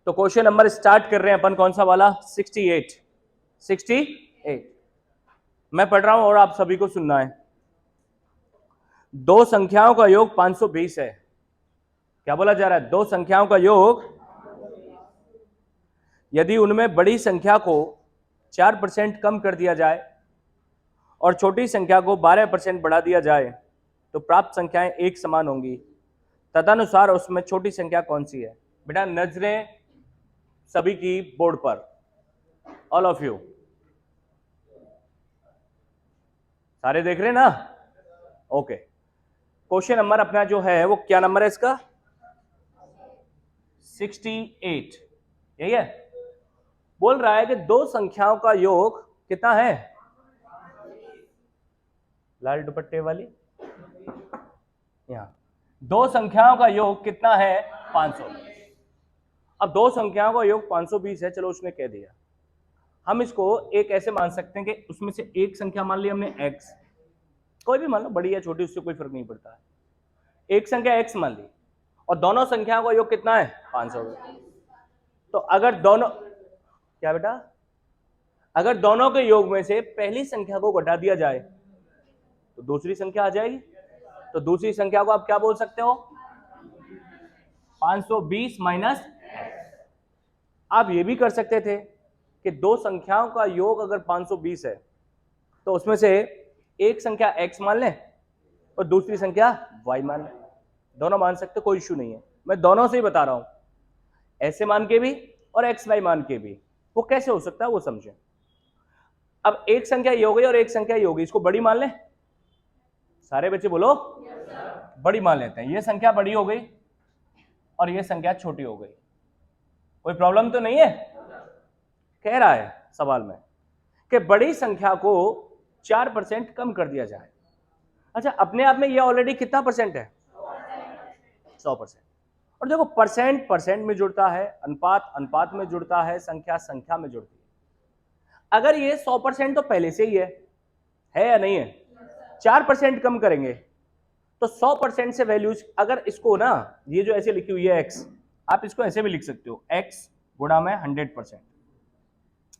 तो question number start कर रहे हैं अपन, कौन सा वाला? 68 मैं पढ़ रहा हूं और आप सभी को सुनना है। दो संख्याओं का योग 520 है। क्या बोला जा रहा है? दो संख्याओं का योग यदि उनमें बड़ी संख्या को 4% कम कर दिया जाए और छोटी संख्या को 12% बढ़ा दिया जाए तो प्राप्त संख्याएं एक समान होंगी। तदनुसार उसमें छोटी संख्या कौन सी है? बेटा नजरें सभी की बोर्ड पर, ऑल ऑफ यू। सारे देख रहे हैं ना? ओके। क्वेश्चन नंबर अपना जो है वो क्या नंबर है इसका? 68। यही है। बोल रहा है कि दो संख्याओं का योग कितना है? लाल दुपट्टे वाली यहां, दो संख्याओं का योग कितना है? 500। अब दो संख्याओं का योग 520 है, चलो उसने कह दिया। हम इसको एक ऐसे मान सकते हैं कि उसमें से एक संख्या मान ली हमने x, कोई भी मान लो, बड़ी या छोटी, उससे कोई फर्क नहीं पड़ता है। एक संख्या x मान ली और दोनों संख्याओं का योग कितना है? 500। तो अगर दोनों, क्या बेटा, अगर दोनों के योग में से पहली संख्या को घटा दिया जाए तो दूसरी संख्या आ जाएगी। तो दूसरी संख्या को आप क्या बोल सकते हो? 520 माइनस। आप ये भी कर सकते थे कि दो संख्याओं का योग अगर 520 है तो उसमें से एक संख्या x मान लें और दूसरी संख्या y मान लें। दोनों मान सकते, कोई इश्यू नहीं है। मैं दोनों से ही बता रहा हूं, ऐसे मान के भी और x y मान के भी। वो कैसे हो सकता है वो समझें। अब एक संख्या ये हो गई और एक संख्या ये हो गई, इसको बड़ी मान लें। सारे बच्चे बोलो बड़ी मान लेते हैं। ये संख्या बड़ी हो गई और ये संख्या छोटी हो गई। कोई प्रॉब्लम तो नहीं है? कह रहा है सवाल में कि बड़ी संख्या को 4% कम कर दिया जाए। अच्छा, अपने आप में ये ऑलरेडी कितना परसेंट है? 100%। और देखो, परसेंट परसेंट में जुड़ता है, अनुपात अनुपात में जुड़ता है, संख्या संख्या में जुड़ती है। अगर ये 100% तो पहले से ही है या नहीं है? 4% कम करेंगे तो 100% से वैल्यूज, अगर इसको ना, ये जो ऐसे लिखी हुई है x, आप इसको ऐसे भी लिख सकते हो, x गुणा में 100%।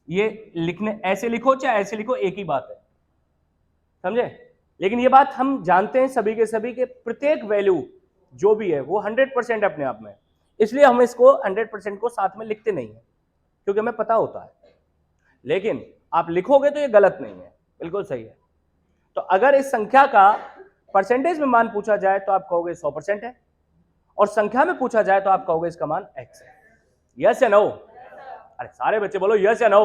ये लिखने, ऐसे लिखो चाहे ऐसे लिखो, एक ही बात है, समझे? लेकिन ये बात हम जानते हैं सभी के सभी के प्रत्येक वैल्यू जो भी है वो 100% अपने आप में, इसलिए हम इसको 100% को साथ में लिखते नहीं है, क्योंकि हमें पता होता है। लेकिन आप लिखोगे तो ये गलत नहीं है, बिल्कुल सही है। तो अगर इस संख्या का परसेंटेज में मान पूछा जाए तो आप कहोगे 100% है, और संख्या में पूछा जाए तो आप कहोगे इसका मान x है। यस या नो? अरे सारे बच्चे बोलो यस या नो।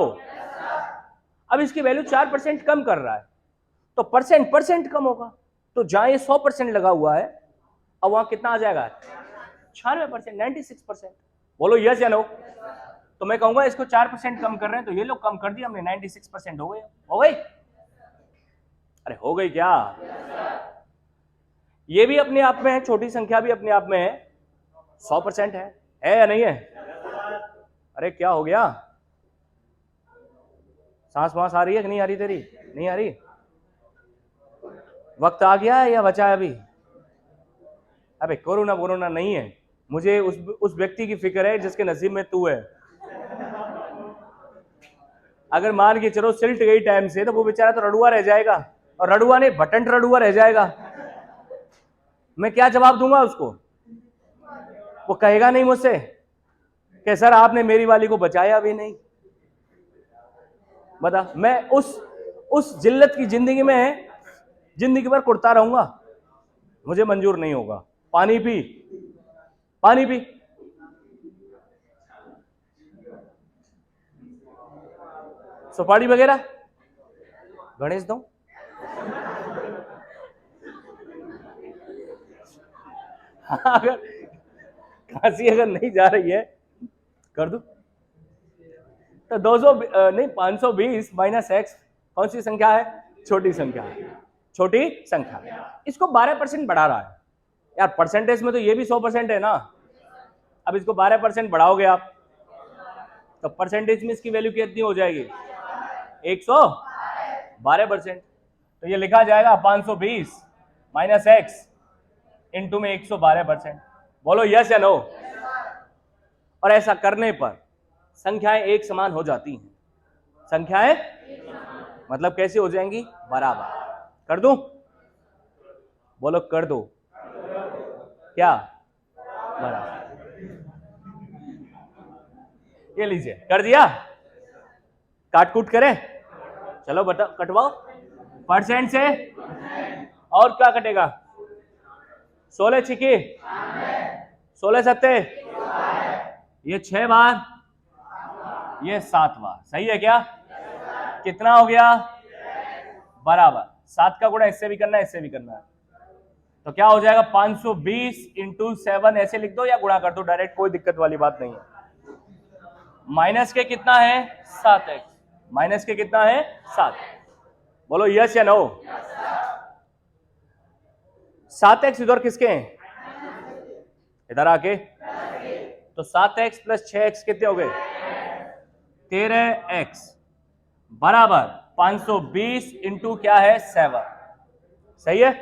अब इसकी वैल्यू 4% कम कर रहा है तो परसेंट परसेंट कम होगा। तो जहां ये 100% लगा हुआ है, अब वहां कितना आ जाएगा? 96%, 96%। बोलो यस या नो? तो मैं कहूंगा इसको 4% कम कर रहे हैं, तो ये लोग कम कर दिया हमने, 96% हो गए। हो गई? अरे हो गई क्या? ये भी अपने आप में है, छोटी संख्या भी अपने आप में है, 100% है या नहीं है? अरे क्या हो गया? सांस वांस आ रही है कि नहीं आ रही? तेरी नहीं आ रही? वक्त आ गया है या बचा है अभी? अबे कोरोना वोरोना नहीं है, मुझे उस व्यक्ति की फिक्र है जिसके नसीब में तू है। अगर मान के चलो सिल्ट गई टाइम से तो वो बेचारा तो रड़ुआ रह जाएगा, और रड़ुआ नहीं, बटन रड़ुआ रह जाएगा। मैं क्या जवाब दूंगा उसको? वो कहेगा नहीं मुझसे कि सर आपने मेरी वाली को बचाया भी नहीं। बता, मैं उस जिल्लत की जिंदगी में जिंदगी भर कुड़ता रहूंगा? मुझे मंजूर नहीं होगा। पानी पी, पानी पी। सुपारी वगैरह गणेश दो। अगर खांसी अगर नहीं जा रही है कर दो। तो 200 नहीं, 520 माइनस एक्स कौन सी संख्या है? छोटी संख्या है, छोटी संख्या। इसको 12% बढ़ा रहा है यार। परसेंटेज में तो ये भी 100% है ना। अब इसको 12% बढ़ाओगे आप तो परसेंटेज में इसकी वैल्यू कितनी हो जाएगी? 112%। तो ये लिखा जाएगा 520 माइनस एक्स इंटू में 112%। बोलो यस या नो? और ऐसा करने पर संख्याएं एक समान हो जाती हैं। संख्याएं मतलब कैसे हो जाएंगी? बराबर। कर दूं? बोलो कर दो। क्या? बराबर। ये लीजिए, कर दिया। काट कूट करें? चलो बता, कटवाओ। परसेंट से और क्या कटेगा? 16 छिकी 16 सत्ते, ये 6 बार, ये 7 बार। सही है क्या? कितना हो गया? बराबर। 7 का गुणा इससे भी करना है, इससे भी करना है, तो क्या हो जाएगा? 520 इंटू 7 ऐसे लिख दो या गुणा कर दो डायरेक्ट, कोई दिक्कत वाली बात नहीं है। माइनस के कितना है? 7x। माइनस के कितना है? 7। बोलो यस या नो? 7x इधर किसके हैं? इधर आके, तो 7x प्लस 6x कितने हो गए? 13x बराबर 520 इंटू क्या है? 7। सही है?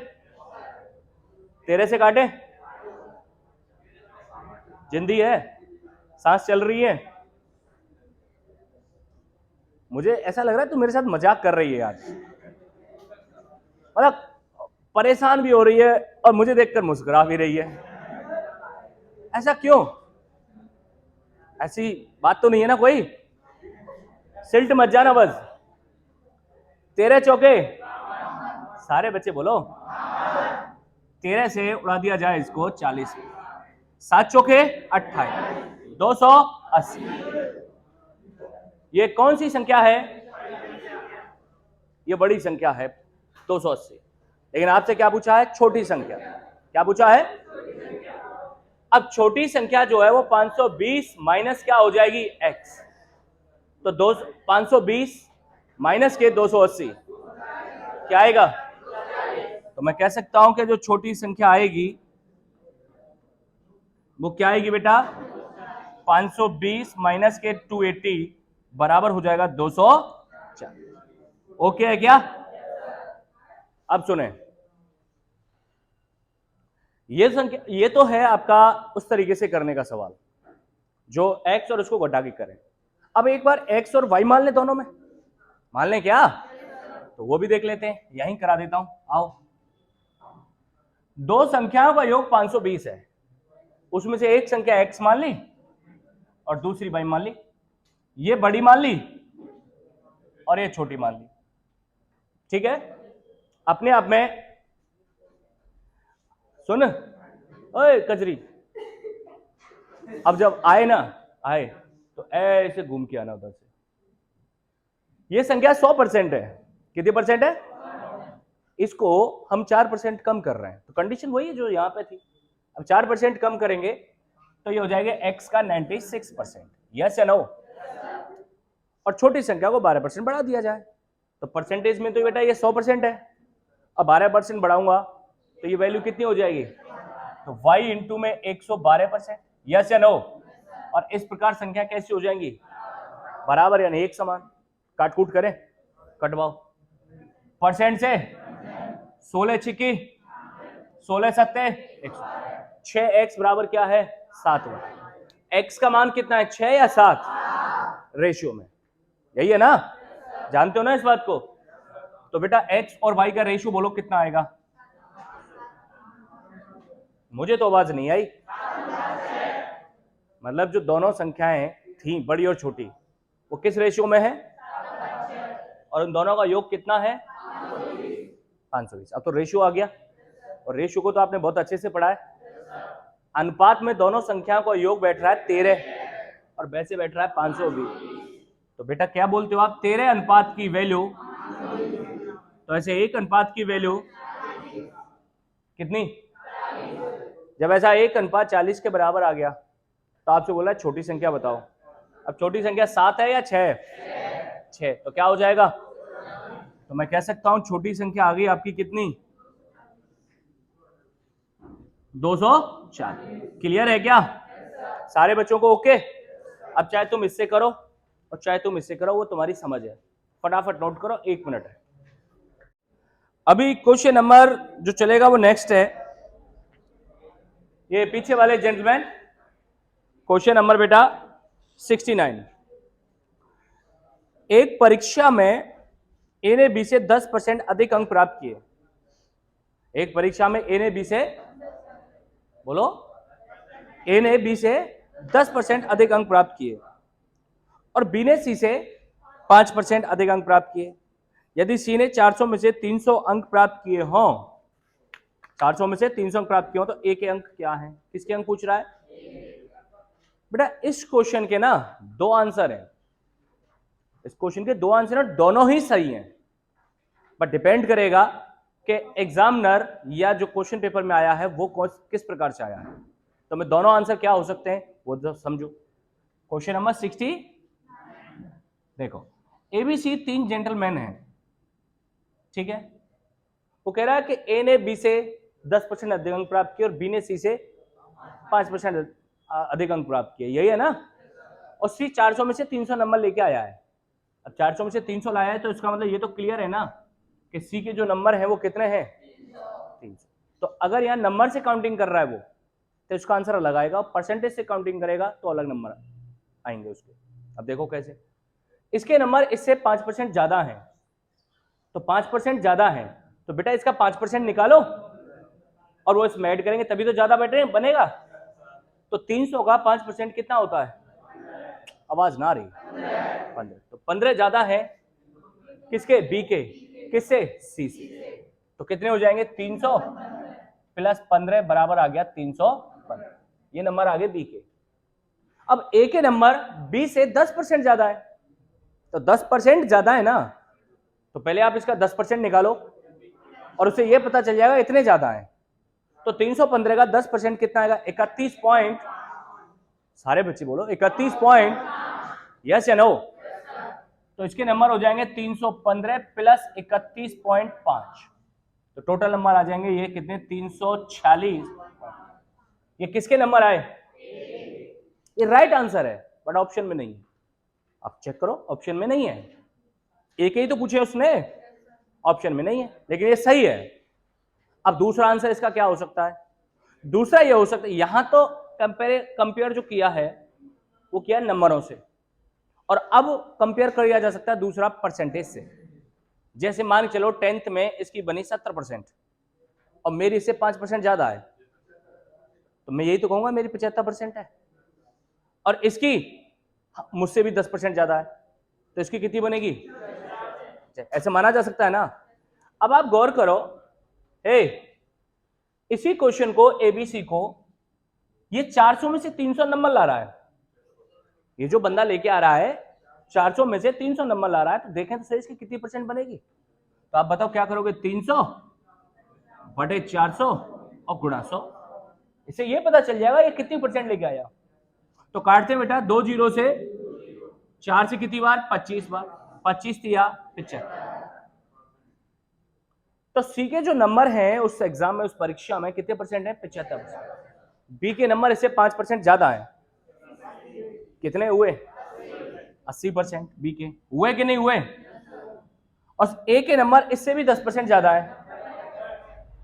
13 से काटे? जिंदी है? सांस चल रही है? मुझे ऐसा लग रहा है तू मेरे साथ मजाक कर रही है आज, मतलब परेशान भी हो रही है और मुझे देखकर मुस्कुरा भी रही है। ऐसा क्यों? ऐसी बात तो नहीं है ना कोई? सिल्ट मत जाना बस। 13 चौके, सारे बच्चे बोलो। 13 से उड़ा दिया जाए इसको 40 में, 7 चौके 28, 280। ये कौन सी संख्या है? ये बड़ी संख्या है 280। लेकिन आपसे क्या पूछा है? छोटी संख्या। क्या पूछा है? अब छोटी संख्या जो है वो 520 माइनस क्या हो जाएगी? x। तो 520 माइनस के 280 क्या आएगा? तो मैं कह सकता हूं कि जो छोटी संख्या आएगी वो क्या आएगी बेटा? 520 माइनस के 280 बराबर हो जाएगा 204। ओके है क्या? अब सुने, ये संख्या, ये तो है आपका उस तरीके से करने का सवाल जो x और उसको घटा के करें। अब एक बार x और y मान ले, दोनों में मान लें क्या? तो वो भी देख लेते हैं, यहीं करा देता हूं। आओ, दो संख्याओं का योग 520 है, उसमें से एक संख्या x मान ली और दूसरी y मान ली। ये बड़ी मान ली और ये छोटी मान ली। ठीक है? अपने आप में सुन, ओए कजरी, अब जब आए ना, आए तो ऐसे घूम के आना उधर से। ये संख्या 100% है। कितनी परसेंट है? इसको हम 4% कम कर रहे हैं, तो कंडीशन वही है जो यहां पे थी। अब 4% कम करेंगे तो ये हो जाएगा x का 96%। यस या नो? और छोटी संख्या को 12% बढ़ा दिया जाए, तो परसेंटेज में तो बेटा ये 100% है। अब 12% बढ़ाऊंगा तो ये वैल्यू कितनी हो जाएगी? तो y इंटू में 112%। यस या नो? और इस प्रकार संख्या कैसी हो जाएंगी? बराबर, यानी एक समान। काट कूट करें? कटवाओ। परसेंट से 16 छिकी 16 सत्ते 6x बराबर क्या है? 7। x का मान कितना है? 6 या 7 रेशियो में? यही है ना? जानते हो ना इस बात को? तो बेटा x और y का रेशियो बोलो कितना आएगा? मुझे तो आवाज नहीं आई। मतलब जो दोनों संख्याएं थी बड़ी और छोटी, वो किस रेशियो में है? और उन दोनों का योग कितना है? 520। अब तो रेशियो आ गया, और रेशियो को तो आपने बहुत अच्छे से पढ़ा है। अनुपात में दोनों संख्याओं का योग बैठ रहा है 13 और वैसे बैठ रहा है 520। तो बेटा क्या बोलते हो आप? 13 अनुपात की वैल्यू, तो ऐसे एक अनुपात की वैल्यू कितनी? जब ऐसा 1:40 के बराबर आ गया तो आपसे बोला छोटी संख्या बताओ। अब छोटी संख्या 7 है या 6? 6। तो क्या हो जाएगा? तो मैं कह सकता हूं छोटी संख्या आ गई आपकी कितनी? 204। क्लियर है क्या सारे बच्चों को? ओके। अब चाहे तुम इससे करो और चाहे तुम इससे करो, वो तुम्हारी समझ है। फटाफट नोट करो, 1 मिनट है। अभी क्वेश्चन नंबर जो चलेगा वो नेक्स्ट है। ये पीछे वाले जेंटलमैन क्वेश्चन नंबर बेटा 69। एक परीक्षा में ए ने बी से 10% अधिक अंक प्राप्त किए। एक परीक्षा में ए ने बी से, बोलो, ए ने बी से 10% अधिक अंक प्राप्त किए और बी ने सी से 5% अधिक अंक प्राप्त किए। यदि सी ने 400 में से 300 अंक प्राप्त किए हों, 400 में से 300 अंक प्राप्त किए हों, तो ए के अंक क्या हैं? किसके अंक पूछ रहा है बेटा? इस क्वेश्चन के ना दो आंसर हैं। इस क्वेश्चन के दो आंसर हैं, दोनों ही सही हैं, बट डिपेंड करेगा कि एग्जामिनर या जो क्वेश्चन पेपर में आया है वो किस प्रकार से आया है। तो मैं दोनों आंसर क्या हो सकते हैं वो तो समझो। क्वेश्चन नंबर 60 देखो, एबीसी 3 जेंटलमैन हैं, ठीक है। वो कह रहा है कि ए ने बी से 10% अधिक अंक प्राप्त किए और बी ने सी से 5% अधिक अंक प्राप्त किए, यही है ना। और सी 400 में से 300 नंबर लेके आया है। अब 400 में से 300 लाया है तो इसका मतलब ये तो क्लियर है ना कि सी के जो नंबर हैं वो कितने हैं? 300। तो अगर यहाँ नंबर से काउंटिंग कर रहा है वो, तो इसका आंसर अलग आएगा। परसेंटेज से काउंटिंग करेगा तो अलग नंबर आएंगे उसके। अब देखो कैसे, इसके नंबर इससे 5% ज्यादा हैं, तो 5% ज्यादा है तो बेटा इसका 5% निकालो और वो इसमें ऐड करेंगे तभी तो ज्यादा बनेगा। तो 300 का 5% कितना होता है? आवाज ना रही, 15। तो 15 ज्यादा है किसके? बी के। किससे? सी से। तो कितने हो जाएंगे? 300 प्लस 15 बराबर आ गया 315। ये नंबर आ गए बी के। अब ए के नंबर बी से 10% ज्यादा है, तो 10% ज्यादा है ना, तो पहले आप इसका 10% निकालो और उसे यह पता चल जाएगा इतने ज्यादा है। तो 315 का 10% कितना आएगा? 31 पॉइंट, सारे बच्चे बोलो 31 पॉइंट, यस या नो? तो इसके नंबर हो जाएंगे 315 प्लस 31.5, तो टोटल नंबर आ जाएंगे ये कितने? 346। ये किसके नंबर आए? ये राइट आंसर है, बट ऑप्शन में नहीं है। आप चेक करो, ऑप्शन में नहीं है। एक ही तो पूछे उसने, ऑप्शन में नहीं है, लेकिन ये सही है। अब दूसरा आंसर इसका क्या हो सकता है? दूसरा ये हो सकता है, यहां तो कंपेयर जो किया है वो किया नंबरों से, और अब कंपेयर किया जा सकता है दूसरा परसेंटेज से। जैसे मान के चलो 10th में इसकी बनी 70% और मेरी इससे 5% ज्यादा है, तो मैं यही तो कहूंगा मेरी 75% है, और इसकी मुझसे भी 10% ज्यादा है, तो इसकी कितनी बनेगी? ऐसे माना जा सकता है ना। अब आप गौर करो, इसी क्वेश्चन को, एबीसी को, ये 400 में से 300 नंबर ला रहा है। ये जो बंदा लेके आ रहा है 400 में से 300 नंबर ला रहा है, तो देखें तो सही इसकी कितनी परसेंट बनेगी। तो आप बताओ क्या करोगे? 300 बटे 400 और गुणा 100, इससे ये पता चल जाएगा ये कितनी परसेंट लेके आया। तो काटते बेटा 2 जीरो से, 4 से कितनी बार? 25 बार, 25 दिया 75। तो सी के जो नंबर हैं उस एग्जाम में, उस परीक्षा में कितने परसेंट है? 75%। बी के नंबर इससे 5% ज्यादा है, कितने हुए? 80%। बी के हुए कि नहीं हुए? और ए के नंबर इससे भी 10% ज्यादा है,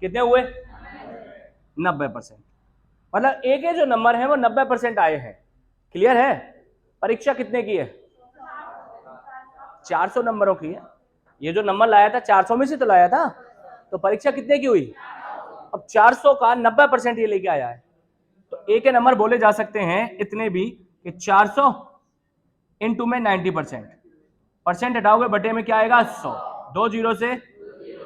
कितने हुए? 90%। मतलब ए के जो नंबर है वो 90% आए हैं। क्लियर है? परीक्षा कितने की है? 400 नंबरों की है। ये जो नंबर लाया था 400 में से तो लाया था, तो परीक्षा कितने की हुई? अब 400 का 90% ये लेके आया है, तो ए के नंबर बोले जा सकते हैं इतने भी कि 400 इंटू में 90%, परसेंट हटाओगे बटे में क्या आएगा? 100। 2 जीरो से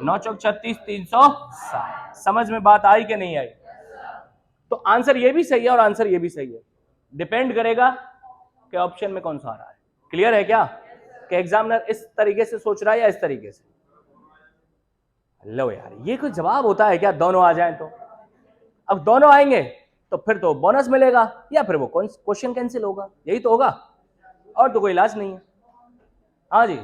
9 चौक 36, 360। समझ में बात आई कि नहीं आई? तो आंसर ये भी सही है और आंसर ये भी सही है, डिपेंड करेगा कि ऑप्शन में कौन सा आ रहा है। क्लियर है क्या कि एग्जामिनर इस तरीके से सोच रहा है या इस तरीके से? लो यार, ये कोई जवाब होता है क्या दोनों आ जाएं? तो अब दोनों आएंगे तो फिर तो बोनस मिलेगा, या फिर वो क्वेश्चन कैंसिल होगा, यही तो होगा, और तो कोई इलाज नहीं है। हाँ जी,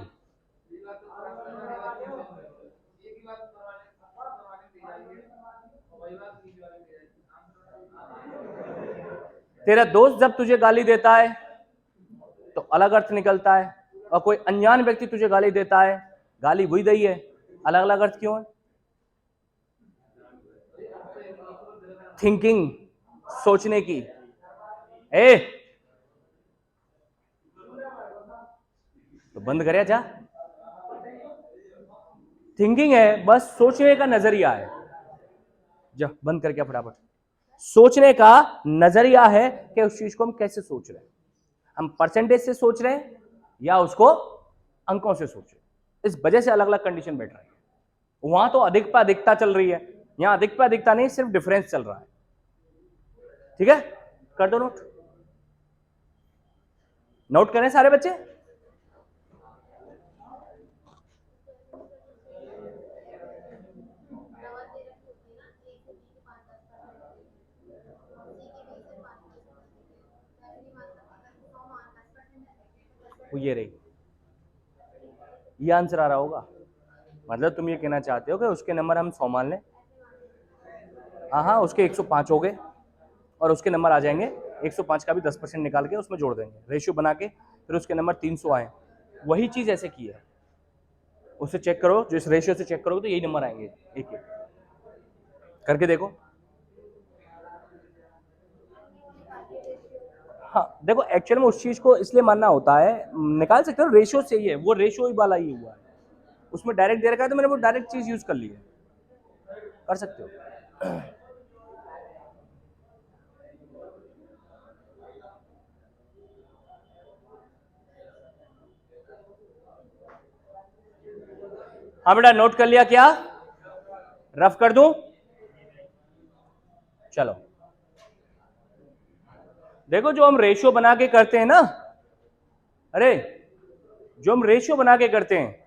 तेरा दोस्त जब तुझे गाली देता है तो अलग अर्थ निकलता है, और कोई अनजान व्यक्ति तुझे गाली देता है, गाली वही दी है, अलग अलग अर्थ क्यों है? थिंकिंग, सोचने की। तो बंद करे जा, थिंकिंग है, बस सोचने का नजरिया है। जा बंद करके फटाफट। सोचने का नजरिया है कि उस चीज को हम कैसे सोच रहे हैं, हम परसेंटेज से सोच रहे हैं या उसको अंकों से सोच रहे हैं। इस वजह से अलग अलग कंडीशन बैठ रही है। वहां तो अधिक पे अधिकता चल रही है, यहां अधिक पे अधिकता नहीं, सिर्फ डिफरेंस चल रहा है। ठीक है, कर दो नोट। नोट करें सारे बच्चे। ये रही, ये आंसर आ रहा होगा। मतलब तुम ये कहना चाहते हो कि उसके नंबर हम 100 मान लें, हाँ, उसके 105 हो गए और उसके नंबर आ जाएंगे 105 का भी 10% निकाल के उसमें जोड़ देंगे, रेशियो बना के, फिर उसके नंबर 300 आए। वही चीज ऐसे की है, उससे चेक करो, जो इस रेशियो से चेक करोगे तो यही नंबर आएंगे एक एक करके देखो। हाँ देखो, एक्चुअल में उस चीज को इसलिए मानना होता है, निकाल सकते हो, रेशियो से ही है, वो रेशियो ही वाला ही हुआ है, उसमें डायरेक्ट दे रखा है तो मैंने वो डायरेक्ट चीज यूज कर ली है, कर सकते हो। हाँ बेटा, नोट कर लिया क्या? रफ कर दूं? चलो देखो, जो हम रेशियो बना के करते हैं ना, अरे जो हम रेशियो बना के करते हैं,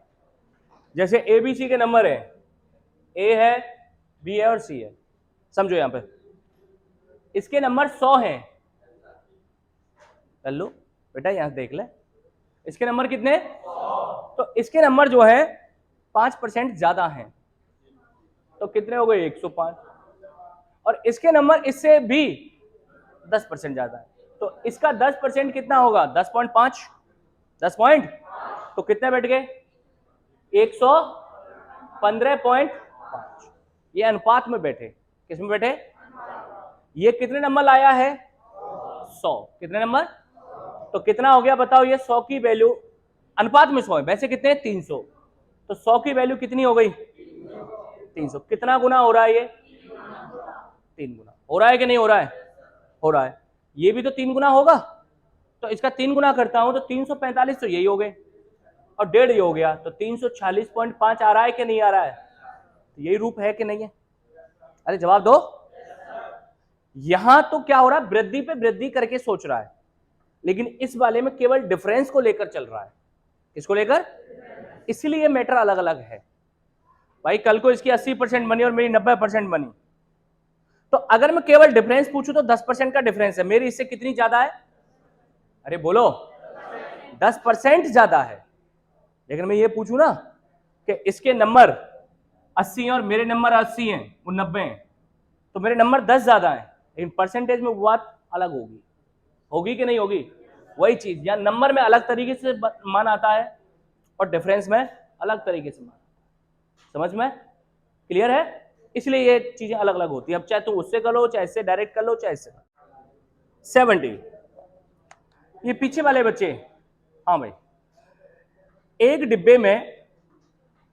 जैसे एबीसी के नंबर है, ए है, बी है और सी है, समझो यहां पे इसके नंबर 100 हैं। कर लो बेटा, यहां देख ले, इसके नंबर कितने? तो इसके नंबर जो है 5% ज्यादा हैं, तो कितने हो गए? 105। और इसके नंबर इससे भी 10% ज्यादा है, तो इसका 10% कितना होगा? 10.5। 10 पॉइंट, तो कितने बैठ गए? 115.5। ये अनुपात में बैठे, किस में बैठे? ये कितने नंबर लाया है? 100। कितने नंबर? तो कितना हो गया बताओ? ये 100 की वैल्यू अनुपात में 100 है, वैसे कितने? 300। तो 100 की वैल्यू कितनी हो गई? 300। कितना गुना हो रहा है? ये 3 गुना हो रहा है कि नहीं हो रहा है? हो रहा है। ये भी तो 3 गुना होगा, तो इसका 3 गुना करता हूं तो 345, तो यही हो गए, और 1.5 ये हो गया, तो 346.5 आ रहा है कि नहीं आ रहा है? तो यही रूप है कि नहीं है? अरे जवाब दो। यहां तो क्या हो रहा है? वृद्धि पे वृद्धि करके सोच रहा है, लेकिन इस वाले में केवल डिफरेंस को लेकर चल रहा है। किसको लेकर? इसलिए मैटर अलग अलग है भाई। कल को इसकी 80% बनी और मेरी 90% बनी, तो अगर मैं केवल डिफरेंस पूछूं तो 10% का डिफरेंस है, मेरी इससे कितनी ज्यादा है? अरे बोलो, 10% ज्यादा है। लेकिन मैं ये पूछूं ना कि इसके नंबर 80 हैं और मेरे नंबर 80 हैं, वो 90 हैं, तो मेरे नंबर 10 ज्यादा हैं, लेकिन परसेंटेज में वो बात अलग होगी। होगी कि नहीं होगी? वही चीज, या नंबर में अलग तरीके से मान आता है और डिफरेंस में अलग तरीके से मान। समझ में क्लियर है? इसलिए ये चीजें अलग अलग होती है। अब चाहे तुम उससे कर लो, चाहे इससे डायरेक्ट कर लो, चाहे इससे। 70 ये पीछे वाले बच्चे, हाँ भाई, एक डिब्बे में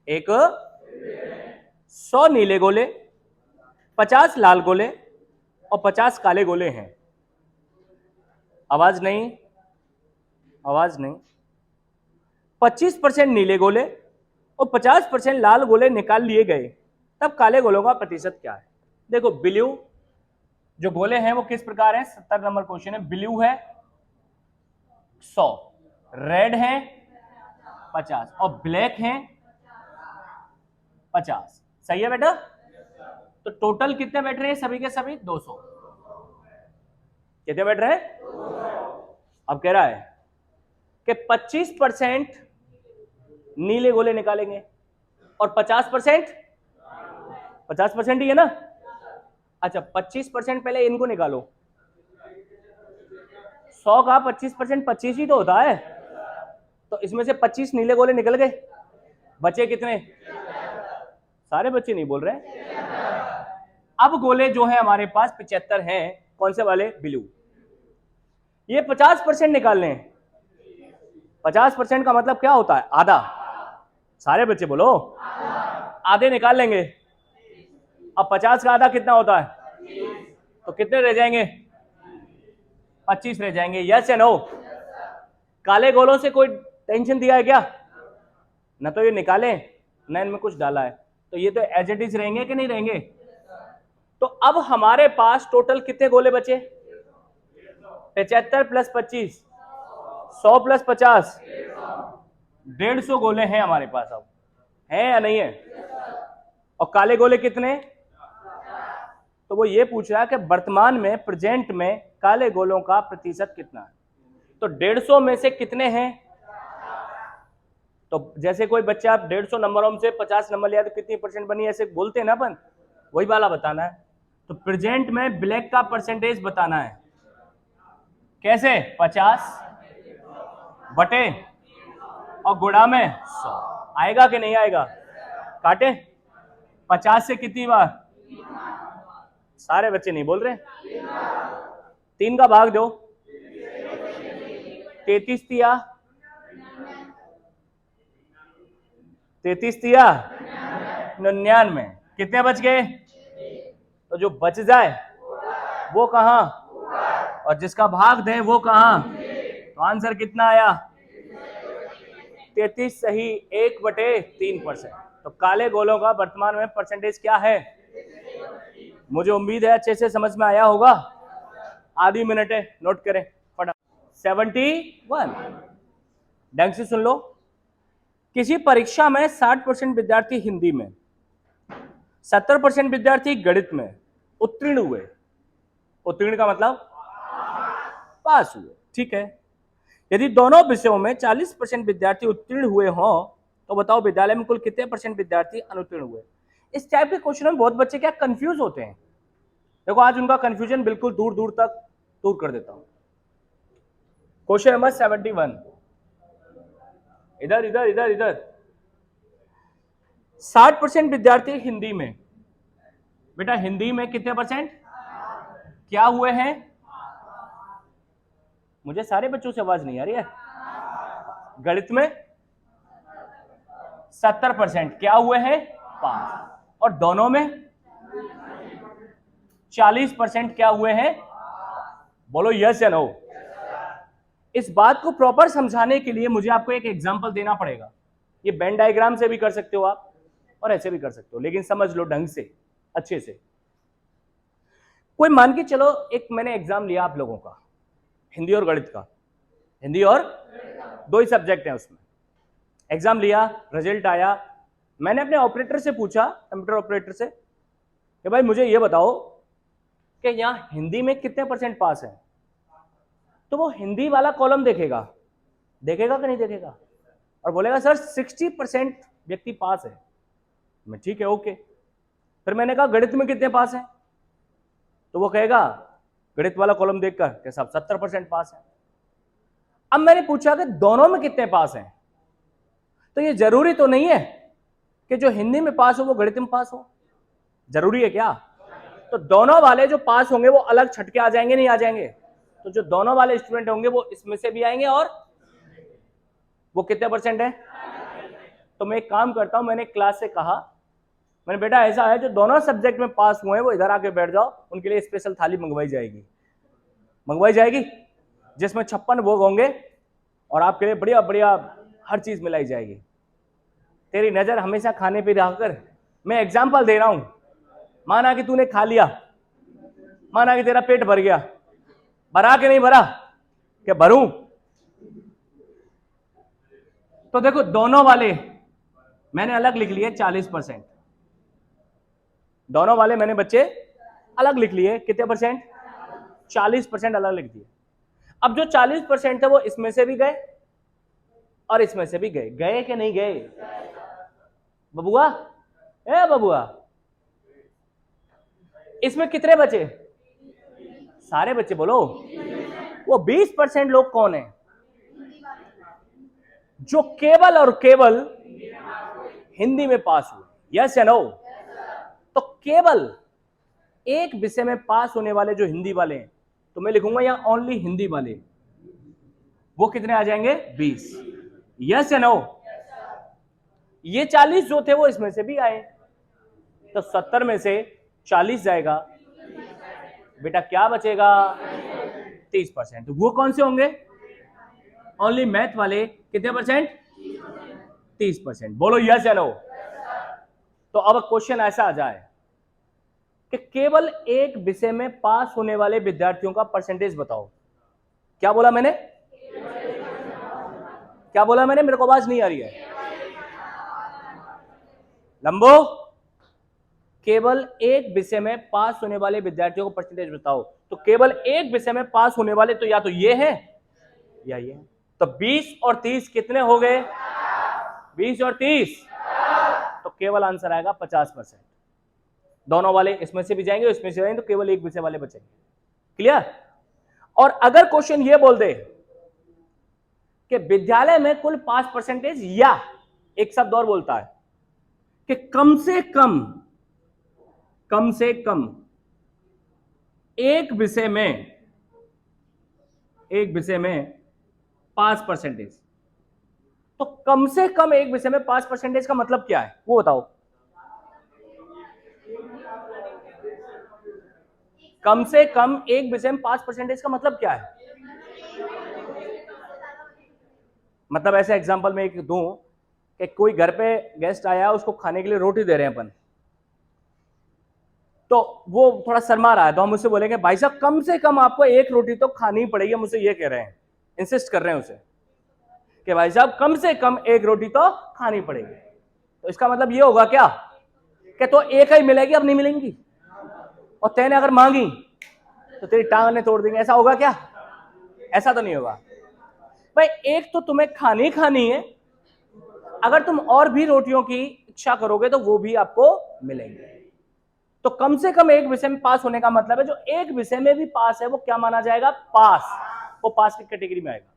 100 नीले गोले, 50 लाल गोले और 50 काले गोले हैं। आवाज नहीं, आवाज नहीं। 25% नीले गोले और 50% लाल गोले निकाल लिए गए, तब काले गोलों का प्रतिशत क्या है? देखो, ब्लू जो गोले हैं वो किस प्रकार हैं? 70 नंबर क्वेश्चन है। ब्लू है 100, रेड है 50 और ब्लैक है 50। सही है बेटा? तो टोटल कितने बैठ रहे हैं सभी के सभी? 200। कितने बैठ रहे हैं? अब कह रहा है कि 25% नीले गोले निकालेंगे और 50% ही है ना? अच्छा, 25% पहले इनको निकालो। 100 का 25% 25 ही तो होता है, तो इसमें से 25 नीले गोले निकल गए, बचे कितने? सारे बच्चे नहीं बोल रहे। अब गोले जो है हमारे पास 75 हैं। कौन से वाले? ब्लू। ये 50% निकालने हैं, 50% का मतलब क्या होता है? आधा। सारे बच्चे बोलो, आधे निकाल लेंगे। अब 50 का आधा कितना होता है? तो कितने रह जाएंगे? 25 रह जाएंगे। यस या नो? काले गोलों से कोई टेंशन दिया है क्या? ना तो ये निकाले ना इनमें कुछ डाला है, तो ये तो एज इट इज रहेंगे कि नहीं रहेंगे? तो अब हमारे पास टोटल कितने गोले बचे? 75 प्लस 25, 100 प्लस 50, 150 गोले हैं हमारे पास। अब है या नहीं है? और काले गोले कितने? तो वो ये पूछ रहा है कि वर्तमान में, प्रेजेंट में काले गोलों का प्रतिशत कितना है। तो 150 में से कितने हैं? तो जैसे कोई बच्चा आप 150 नंबरों से 50 नंबर लिया तो कितनी परसेंट बनी, ऐसे बोलते हैं ना अपन, वही वाला बताना है। तो प्रेजेंट में ब्लैक का परसेंटेज बताना है। कैसे? 50 बटे और गुणा में 100। आएगा कि नहीं आएगा? काटे 50 से कितनी बार? सारे बच्चे नहीं बोल रहे। 3 का भाग दो, 33 दिया, 33 दिया 99, कितने बच गए? तो जो बच जाए वो कहां, और जिसका भाग दे वो कहां? तो आंसर कितना आया? 33 सही, 1/3%। तो काले गोलों का वर्तमान में परसेंटेज क्या है? मुझे उम्मीद है अच्छे से समझ में आया होगा। आधी मिनट है, नोट करें फटाफट। 71। ढंग से सुन लो। किसी परीक्षा में 60% विद्यार्थी हिंदी में, 70% विद्यार्थी गणित में उत्तीर्ण हुए। उत्तीर्ण का मतलब पास हुए, ठीक है। यदि दोनों विषयों में 40% विद्यार्थी उत्तीर्ण हुए हों तो बताओ विद्यालय में कुल कितने परसेंट विद्यार्थी अनुत्तीर्ण हुए? इस टाइप के क्वेश्चन में बहुत बच्चे क्या कंफ्यूज होते हैं। देखो आज उनका कंफ्यूजन बिल्कुल दूर दूर तक दूर कर देता हूं। क्वेश्चन नंबर 71, इधर इधर इधर इधर। 60% विद्यार्थी हिंदी में, बेटा हिंदी में कितने परसेंट क्या हुए हैं? मुझे सारे बच्चों से आवाज नहीं आ रही है। गणित में 70% क्या हुए हैं? पास। और दोनों में 40% क्या हुए हैं? बोलो यस या नो। इस बात को प्रॉपर समझाने के लिए मुझे आपको एक एग्जांपल देना पड़ेगा। ये वेन डायग्राम से भी कर सकते हो आप और ऐसे भी कर सकते हो, लेकिन समझ लो ढंग से, अच्छे से। कोई मान के चलो एक मैंने एग्जाम लिया आप लोगों का, हिंदी और गणित का। हिंदी और दो ही सब्जेक्ट हैं उसमें। एग्जाम लिया, रिजल्ट आया, मैंने अपने ऑपरेटर से पूछा, कंप्यूटर ऑपरेटर से, कि भाई मुझे ये बताओ कि यहां हिंदी में कितने परसेंट पास है। तो वो हिंदी वाला कॉलम देखेगा, देखेगा कि नहीं देखेगा, और बोलेगा सर 60% व्यक्ति पास है। मैं ठीक है, ओके। फिर मैंने कहा गणित में कितने पास हैं, तो वो कहेगा गणित वाला कॉलम देखकर कि साहब 70% पास है। अब मैंने पूछा कि दोनों में कितने पास हैं, तो ये जरूरी तो नहीं है कि जो हिंदी में पास हो वो गणित में पास हो। जरूरी है क्या? तो दोनों वाले जो पास होंगे वो अलग छटके आ जाएंगे, नहीं आ जाएंगे? तो जो दोनों वाले स्टूडेंट होंगे वो इसमें से भी आएंगे, और वो कितने परसेंट है? तो मैं एक काम करता हूं, मैंने क्लास से कहा, मैंने बेटा ऐसा है जो दोनों सब्जेक्ट में पास हुए हैं वो इधर आके बैठ जाओ, उनके लिए स्पेशल थाली मंगवाई जाएगी जिसमें 56 भोग होंगे और आपके लिए बढ़िया बढ़िया हर चीज मिलाई जाएगी। तेरी नजर हमेशा खाने पे रहकर, मैं एग्जाम्पल दे रहा हूं, माना कि तूने खा लिया, माना कि तेरा पेट भर गया, भरा कि नहीं भरा? क्या भरूं? तो देखो दोनों वाले मैंने अलग लिख लिए 40%, दोनों वाले मैंने बच्चे अलग लिख लिए। कितने परसेंट? 40% अलग लिख दिए। अब जो 40% थे वो इसमें से भी गए और इसमें से भी गए। गए कि नहीं गए बबुआ? ए बबुआ, इसमें कितने बचे? सारे बच्चे बोलो। वो 20% लोग कौन है जो केवल और केवल हिंदी में पास हुए? यस या नो? तो केवल एक विषय में पास होने वाले जो हिंदी वाले हैं, तो मैं लिखूंगा यहां ओनली हिंदी वाले, वो कितने आ जाएंगे? 20। यस या नो? ये 40 जो थे वो इसमें से भी आए, तो 70 में से 40 जाएगा, बेटा क्या बचेगा? 30%। वो कौन से होंगे? ओनली मैथ वाले। कितने परसेंट? 30%। बोलो यस या नो? तो अब क्वेश्चन ऐसा आ जाए कि केवल एक विषय में पास होने वाले विद्यार्थियों का परसेंटेज बताओ। क्या बोला मैंने? क्या बोला मैंने? मेरे को आवाज नहीं आ रही है। लंबो, केवल एक विषय में पास होने वाले विद्यार्थियों को परसेंटेज बताओ। तो केवल एक विषय में पास होने वाले तो या तो ये है या ये है। तो 20 और 30 कितने हो गए? 20 और 30, तो केवल आंसर आएगा 50%। दोनों वाले इसमें से भी जाएंगे, इसमें से जाएंगे, तो केवल एक विषय वाले बचेंगे। क्लियर? और अगर क्वेश्चन ये बोल दे कि विद्यालय में कुल पास परसेंटेज, या एक शब्द और बोलता है कि कम से कम एक विषय में पास परसेंटेज, तो कम से कम एक विषय में पास परसेंटेज का मतलब क्या है वो बताओ। कम से कम एक विषय में पास परसेंटेज का मतलब क्या है? मतलब ऐसे एग्जांपल में एक दूं कि कोई घर पे गेस्ट आया, उसको खाने के लिए रोटी दे रहे हैं अपन, तो वो थोड़ा शर्मा रहा है, तो हम उससे बोलेंगे भाई साहब कम से कम आपको एक रोटी तो खानी पड़ेगी। मुझसे ये कह रहे हैं, इंसिस्ट कर रहे हैं उसे कि भाई साहब कम से कम एक रोटी तो खानी पड़ेगी। तो इसका मतलब ये होगा क्या कि तो एक ही मिलेगी, अब नहीं मिलेंगी, और तेने अगर मांगी तो तेरी टांग ने तोड़ देंगे। ऐसा होगा क्या? ऐसा तो नहीं होगा भाई। एक तो तुम्हें खानी है, अगर तुम और भी रोटियों की इच्छा करोगे तो वो भी आपको मिलेंगे। तो कम से कम एक विषय में पास होने का मतलब है जो एक विषय में भी पास है वो क्या माना जाएगा? पास। वो पास की कैटेगरी में आएगा।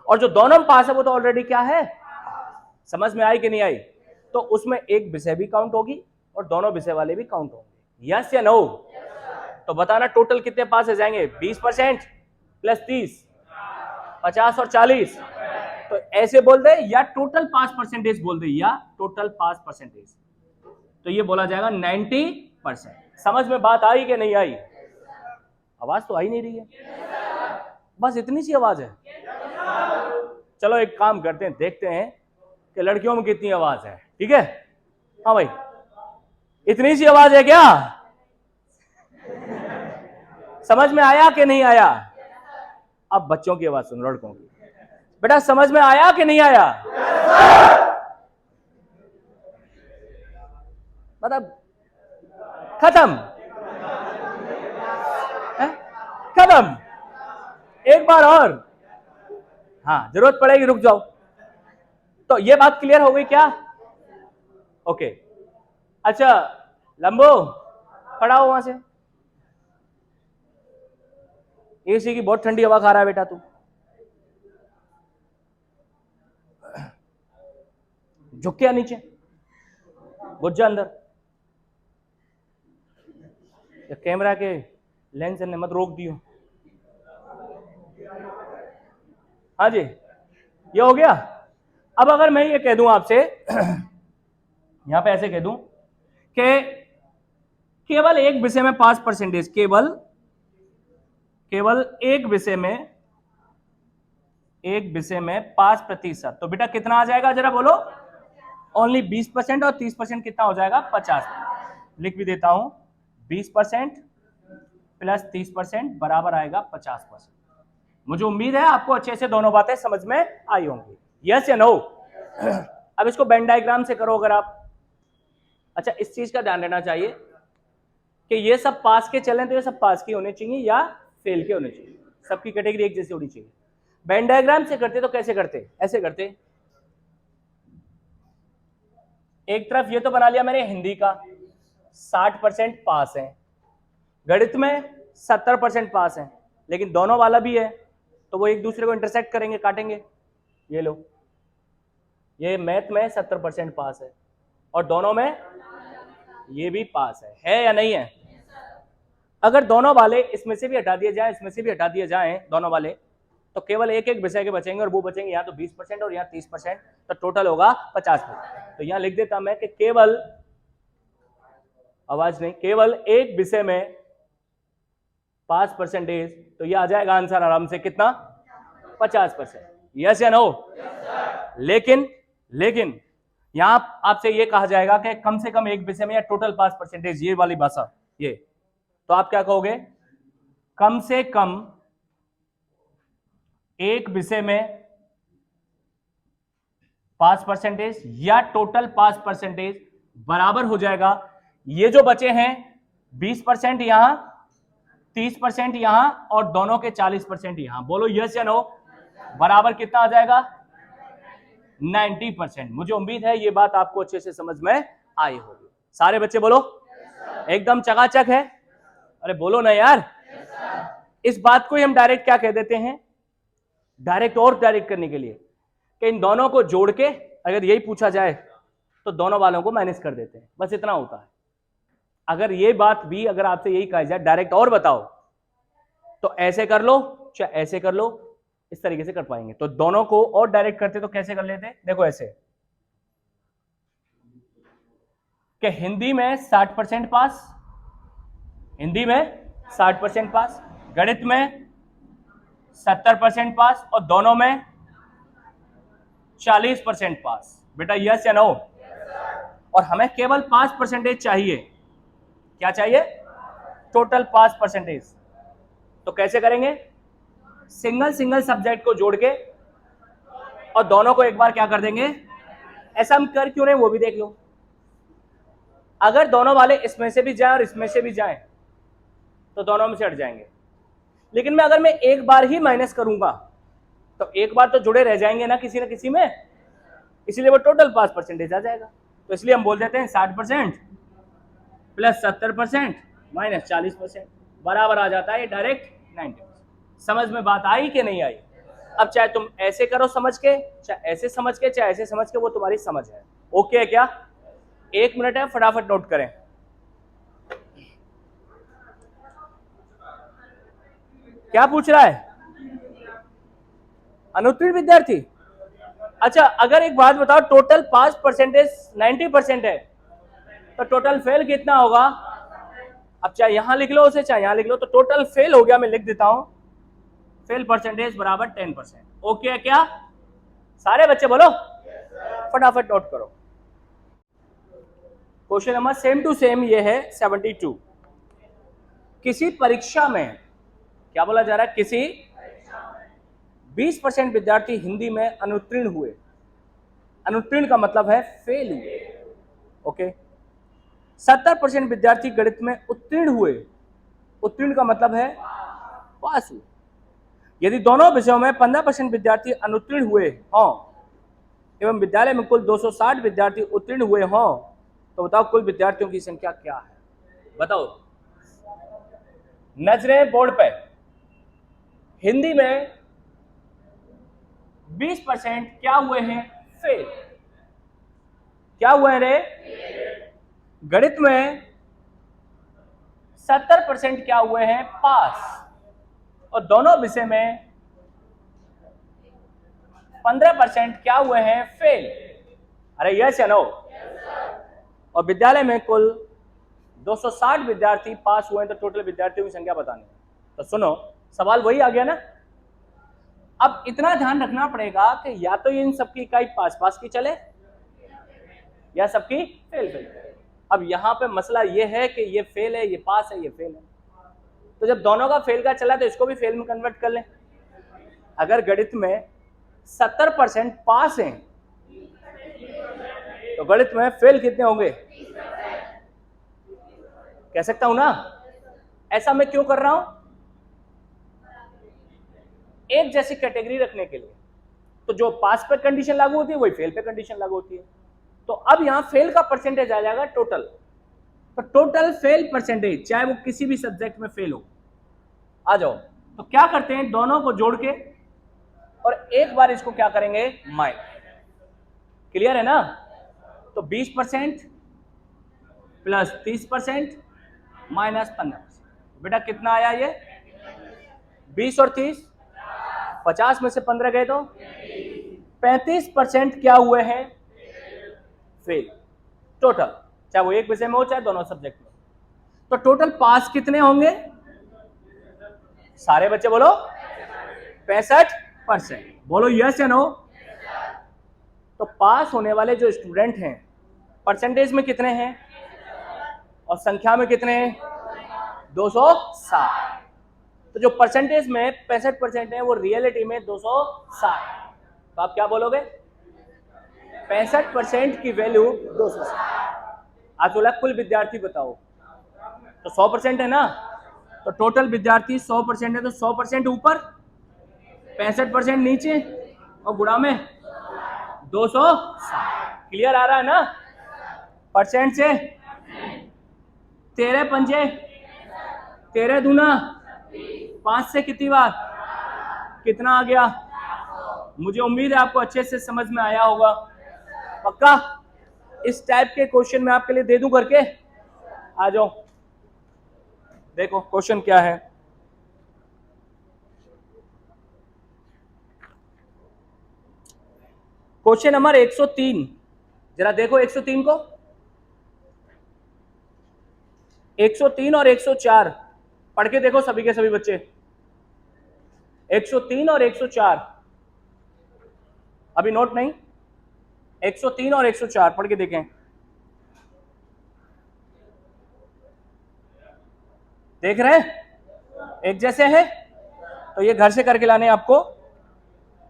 और जो दोनों में पास है वो तो ऑलरेडी क्या है? समझ में आई कि नहीं आई? तो उसमें एक विषय भी काउंट होगी और दोनों विषय वाले भी काउंट होंगे। यस या नो? तो बताना टोटल कितने पास हो जाएंगे? 20% प्लस 30, 50 और 40। तो ऐसे बोल दे या टोटल पास परसेंटेज बोल दे, या टोटल पास परसेंटेज, तो ये बोला जाएगा 90%। समझ में बात आई कि नहीं आई? आवाज तो आई नहीं रही है, बस इतनी सी आवाज है। चलो एक काम करते हैं, देखते हैं कि लड़कियों में कितनी आवाज है। ठीक है? हाँ भाई, इतनी सी आवाज है क्या? समझ में आया कि नहीं आया? अब बच्चों की आवाज सुन, लड़कों की। बेटा समझ में आया कि नहीं आया? मतलब खत्म? खत्म? एक बार और, हाँ जरूरत पड़ेगी, रुक जाओ। तो ये बात क्लियर हो गई क्या? ओके। अच्छा लंबो, खड़ा हो वहां से। एसी की बहुत ठंडी हवा खा रहा है बेटा तू। झुक के नीचे, घुस जा अंदर। कैमरा के लेंस ने मत रोक दियो। हाँ जी, ये हो गया। अब अगर मैं ये कह दूं आपसे, यहां पे ऐसे कह दूं कि केवल एक विषय में पास परसेंटेज, केवल एक विषय में 5%, तो बेटा कितना आ जाएगा जरा बोलो? ओनली 20%, और 30% कितना हो जाएगा? 50%। लिख भी देता हूं, 20% प्लस 30% बराबर आएगा 50%। मुझे उम्मीद है आपको अच्छे से दोनों बातें समझ में आई होंगी। यस या नो? अब इसको वेन डायग्राम से करो अगर आप। अच्छा इस चीज का ध्यान रहना चाहिए कि ये सब पास के चलें तो ये सब पास के होने चाहिए या फेल के होने चाहिए, सबकी कैटेगरी एक जैसी होनी चाहिए। वेन डायग्राम से करते तो कैसे करते? ऐसे करते, एक तरफ ये तो बना लिया मैंने हिंदी का 60% पास है, गणित में 70% पास है, लेकिन दोनों वाला भी है तो वो एक दूसरे को इंटरसेक्ट करेंगे, काटेंगे। ये लो, ये मैथ में 70% पास है और दोनों में ये भी पास है या नहीं है? अगर दोनों वाले इसमें से भी हटा दिए जाए, इसमें से भी हटा दिए जाए दोनों वाले, तो केवल एक एक विषय के बचेंगे और वो बचेंगे यहाँ तो 20% और यहाँ 30%, तो टोटल होगा 50%। तो यहाँ लिख देता मैं कि केवल, आवाज नहीं, केवल एक विषय में 5%, तो ये आ जाएगा आंसर आराम से कितना, 50%। यस या नो? लेकिन यहां आपसे ये कहा जाएगा कि कम से कम एक विषय में या टोटल 5%, ये वाली भाषा, ये तो आप क्या कहोगे, कम से कम एक विषय में 5% या टोटल 5% बराबर हो जाएगा ये जो बचे हैं 20% यहां, 30% यहां और दोनों के 40% यहां। बोलो यस या नो? बराबर कितना आ जाएगा, 90%। मुझे उम्मीद है ये बात आपको अच्छे से समझ में आई होगी। सारे बच्चे बोलो एकदम चकाचक है? अरे बोलो ना यार। इस बात को ही हम डायरेक्ट क्या कह देते हैं, डायरेक्ट और डायरेक्ट करने के लिए, कि इन दोनों को जोड़ के अगर यही पूछा जाए तो दोनों वालों को माइनस कर देते हैं, बस इतना होता है। अगर ये बात भी अगर आपसे यही कहा जाए डायरेक्ट और बताओ, तो ऐसे कर लो चाहे ऐसे कर लो, इस तरीके से कर पाएंगे। तो दोनों को और डायरेक्ट करते तो कैसे कर लेते, देखो ऐसे कि हिंदी में 60% पास, हिंदी में 60% पास, गणित में 70% पास और दोनों में 40% पास। बेटा यस या नो? और हमें केवल 5% चाहिए। क्या चाहिए? टोटल 5%। तो कैसे करेंगे, सिंगल सब्जेक्ट को जोड़ के और दोनों को एक बार क्या कर देंगे, ऐसा हम कर क्यों रहे वो भी देख लो। अगर दोनों वाले इसमें से भी जाए और इसमें से भी जाए तो दोनों में से हट जाएंगे, लेकिन मैं अगर मैं एक बार ही माइनस करूंगा तो एक बार तो जुड़े रह जाएंगे ना किसी में, इसलिए वो टोटल 5% आ जाएगा। तो इसलिए हम बोल देते हैं 60% प्लस 70% माइनस 40% बराबर आ जाता है डायरेक्ट 90%। समझ में बात आई कि नहीं आई? अब चाहे तुम ऐसे करो समझ के, चाहे ऐसे समझ के, चाहे ऐसे समझ के, वो तुम्हारी समझ है। ओके है क्या? 1 मिनट है, फटाफट नोट करें। क्या पूछ रहा है? अनुत्तीर्ण विद्यार्थी। अच्छा, अगर एक बात बताओ, टोटल 5% 90% है, तो टोटल फेल कितना होगा? अब चाहे यहां लिख लो उसे, चाहे यहां लिख लो, तो टोटल फेल हो गया, मैं लिख देता हूं, फेल परसेंटेज बराबर 10%। ओके है क्या? सारे बच्चे बोलो फटाफट नोट करो। Question number same to same ये है 72। किसी परीक्षा में क्या बोला जा रहा है, किसी 20% विद्यार्थी हिंदी में अनुत्तीर्ण हुए। अनुत्तीर्ण का मतलब है फेल हुए। ओके। 70% विद्यार्थी गणित में उत्तीर्ण हुए। उत्तीर्ण का मतलब है पास हुए। यदि दोनों विषयों में 15% विद्यार्थी अनुत्तीर्ण हुए हों एवं विद्यालय में कुल 260 विद्यार्थी उत्तीर्ण हुए हों, तो बताओ कुल विद्यार्थियों की संख्या क्या है? बताओ, नजरें बोर्ड पे। हिंदी में 20% क्या हुए हैं? फेल। क्या हुए हैं रे? गणित में 70% क्या हुए हैं? पास। और दोनों विषय में 15% क्या हुए हैं? फेल। अरे यस या नो? और विद्यालय में कुल 260 विद्यार्थी पास हुए हैं, तो टोटल विद्यार्थियों की संख्या बतानी है। तो सुनो, सवाल वही आ गया ना। अब इतना ध्यान रखना पड़ेगा कि या तो इन सबकी इकाई पास की चले या सबकी फेल। अब यहां पे मसला ये है कि ये फेल है, ये पास है, ये फेल है। तो जब दोनों का फेल का चला तो इसको भी फेल में कन्वर्ट कर लें। अगर गणित में 70% पास हैं तो गणित में फेल कितने होंगे? कह सकता हूं ना। ऐसा मैं क्यों कर रहा हूं? एक जैसी कैटेगरी रखने के लिए। तो जो पास पे कंडीशन लागू होती है वही फेल पे कंडीशन लागू होती है। तो अब यहां फेल का परसेंटेज आ जाएगा टोटल। तो टोटल फेल परसेंटेज, चाहे वो किसी भी सब्जेक्ट में फेल हो। आ जाओ, तो क्या करते हैं, दोनों को जोड़ के और एक बार इसको क्या करेंगे, माइनस। क्लियर है ना? तो 20% प्लस 30% माइनस 15%। बेटा कितना आया ये? 20 और 30 50 में से 15 गए तो 35% क्या हुए हैं? फेल टोटल, चाहे वो एक विषय में हो चाहे दोनों सब्जेक्ट में। तो टोटल पास कितने होंगे? सारे बच्चे बोलो 65%। बोलो यस या नो। तो पास होने वाले जो स्टूडेंट हैं परसेंटेज में कितने हैं और संख्या में कितने हैं? 260। तो जो परसेंटेज में 65% है वो रियलिटी में 260। तो आप क्या बोलोगे? 65% की वैल्यू 260। आज बोला कुल विद्यार्थी बताओ, तो 100% है ना, तो टोटल विद्यार्थी 100% है, तो 100% ऊपर 65% नीचे और गुणा में 260। क्लियर आ रहा है ना? परसेंट से 13 पंजे 13 दूना 5 से कितनी बार कितना आ गया? मुझे उम्मीद है आपको अच्छे से समझ में आया होगा। पक्का? इस टाइप के क्वेश्चन मैं आपके लिए दे दूं करके। आ जाओ, देखो क्वेश्चन क्या है। क्वेश्चन नंबर 103, जरा देखो 103 को। 103 और 104 पढ़ के देखो सभी के सभी बच्चे। 103 और 104 अभी नोट नहीं, 103 और 104 पढ़ के देखें। देख रहे हैं एक जैसे है, तो ये घर से करके लाने आपको,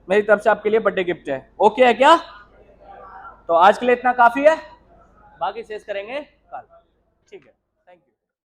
मेरी तरफ से आपके लिए बर्थडे गिफ्ट है। ओके है क्या? तो आज के लिए इतना काफी है, बाकी शेष करेंगे